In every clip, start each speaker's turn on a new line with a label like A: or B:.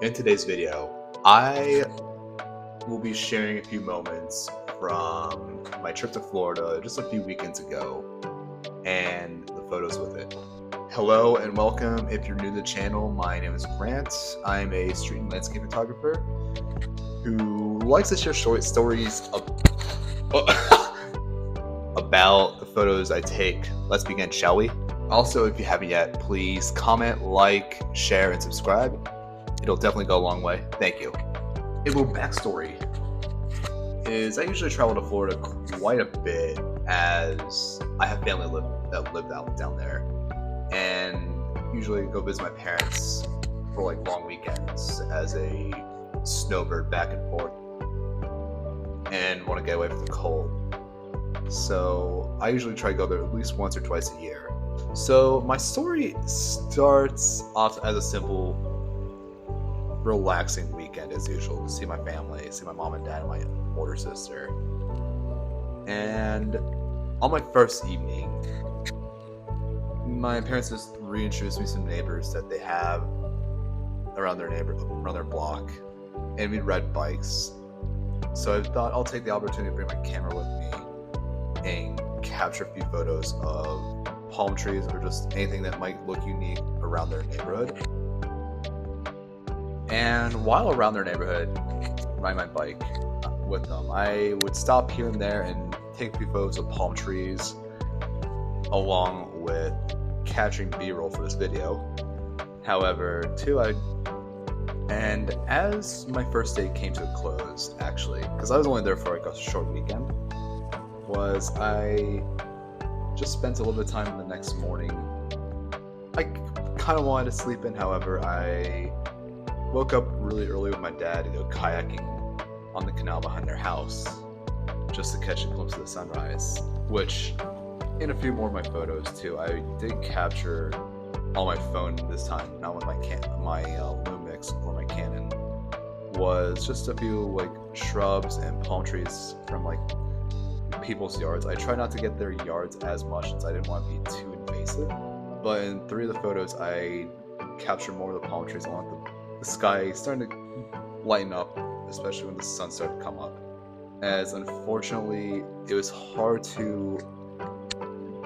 A: In today's video, I will be sharing a few moments from my trip to Florida just a few weekends ago and the photos with it. Hello and welcome. If you're new to the channel, my name is Grant. I'm a street and landscape photographer who likes to share short stories about the photos I take. Let's begin, shall we? Also, if you haven't yet, please comment, like, share, and subscribe. It'll definitely go a long way. Thank you. A little backstory is I usually travel to Florida quite a bit as I have family that live out down there, and usually go visit my parents for like long weekends as a snowbird back and forth and want to get away from the cold. So I usually try to go there at least once or twice a year. So my story starts off as a simple relaxing weekend as usual, to see my family, see my mom and dad and my older sister. And on my first evening, my parents just reintroduced me to some neighbors that they have around their block, and we'd ride bikes. So I thought I'll take the opportunity to bring my camera with me and capture a few photos of palm trees or just anything that might look unique around their neighborhood. And while around their neighborhood, riding my bike with them, I would stop here and there and take a few photos of palm trees, along with capturing B-roll for this video. However, and as my first day came to a close, actually, because I was only there for like a short weekend, I just spent a little bit of time the next morning. I kind of wanted to sleep in, however, I woke up really early with my dad to go kayaking on the canal behind their house just to catch a glimpse of the sunrise, which in a few more of my photos too, I did capture on my phone this time, not with my Lumix or my Canon, was just a few like shrubs and palm trees from like people's yards. I try not to get their yards as much since I didn't want to be too invasive, but in 3 of the photos I captured more of the palm trees along the sky starting to lighten up, especially when the sun started to come up, as unfortunately it was hard to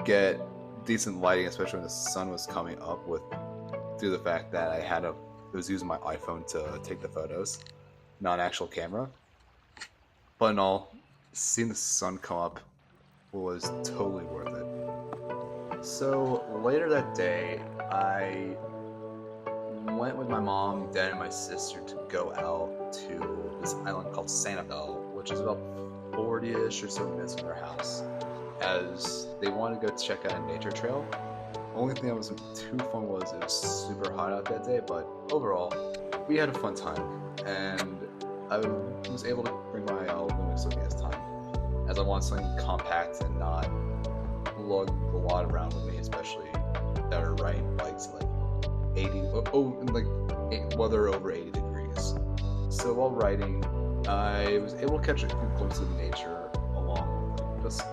A: get decent lighting, especially when the sun was coming up, due to the fact that I was using my iPhone to take the photos, not an actual camera. But in all, seeing the sun come up was totally worth it. So later that day, I went with my mom, dad, and my sister to go out to this island called Sanibel, which is about 40-ish or so minutes from their house, as they wanted to go check out a nature trail. Only thing that wasn't too fun was it was super hot out that day, but overall, we had a fun time, and I was able to bring my Lumix with me this time, as I wanted something compact and not lug a lot around with me, especially that are riding bikes like 80, weather over 80 degrees. So while riding, I was able to catch a few glimpses of nature along with just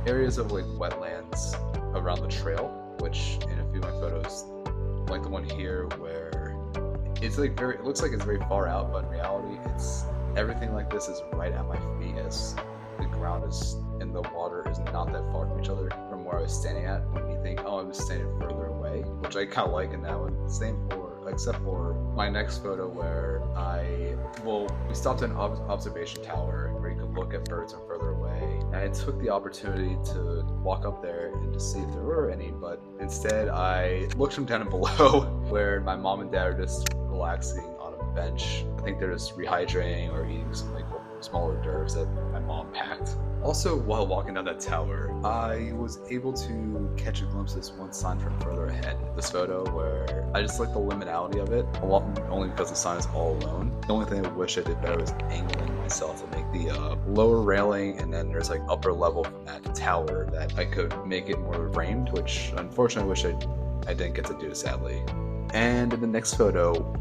A: areas of like wetlands around the trail, which in a few of my photos, like the one here where it's like it looks like it's very far out, but in reality it's everything like this is right at my feet, as the ground is and the water is not that far from each other from where I was standing at. When you think, oh, I was standing further away, which I kind of like in that one. Except for my next photo where we stopped at an observation tower where you could look at birds from further away, and I took the opportunity to walk up there and to see if there were any, but instead I looked from down and below where my mom and dad are just relaxing on a bench. I think they're just rehydrating or eating some like small hors d'oeuvres that my mom packed. Also, while walking down that tower, I was able to catch a glimpse of this one sign from further ahead. This photo where I just like the liminality of it, only because the sign is all alone. The only thing I wish I did better was angling myself to make the lower railing, and then there's like upper level from that tower that I could make it more framed, which unfortunately I didn't get to do, sadly. And in the next photo,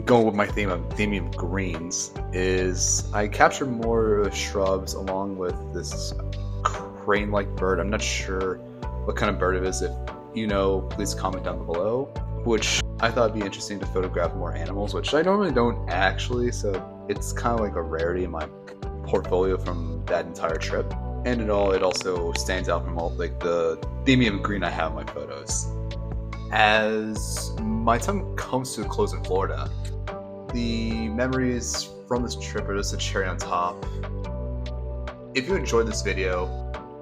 A: going with my theme of greens, is I captured more shrubs along with this crane-like bird. I'm not sure what kind of bird it is. If you know, please comment down below. which I thought it'd be interesting to photograph more animals, which I normally don't actually, so it's kind of like a rarity in my portfolio from that entire trip. And it also stands out from all like the theming of green I have in my photos. As my time comes to a close in Florida, the memories from this trip are just a cherry on top. If you enjoyed this video,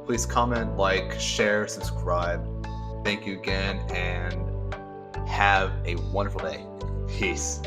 A: please comment, like, share, subscribe. Thank you again, and have a wonderful day. Peace.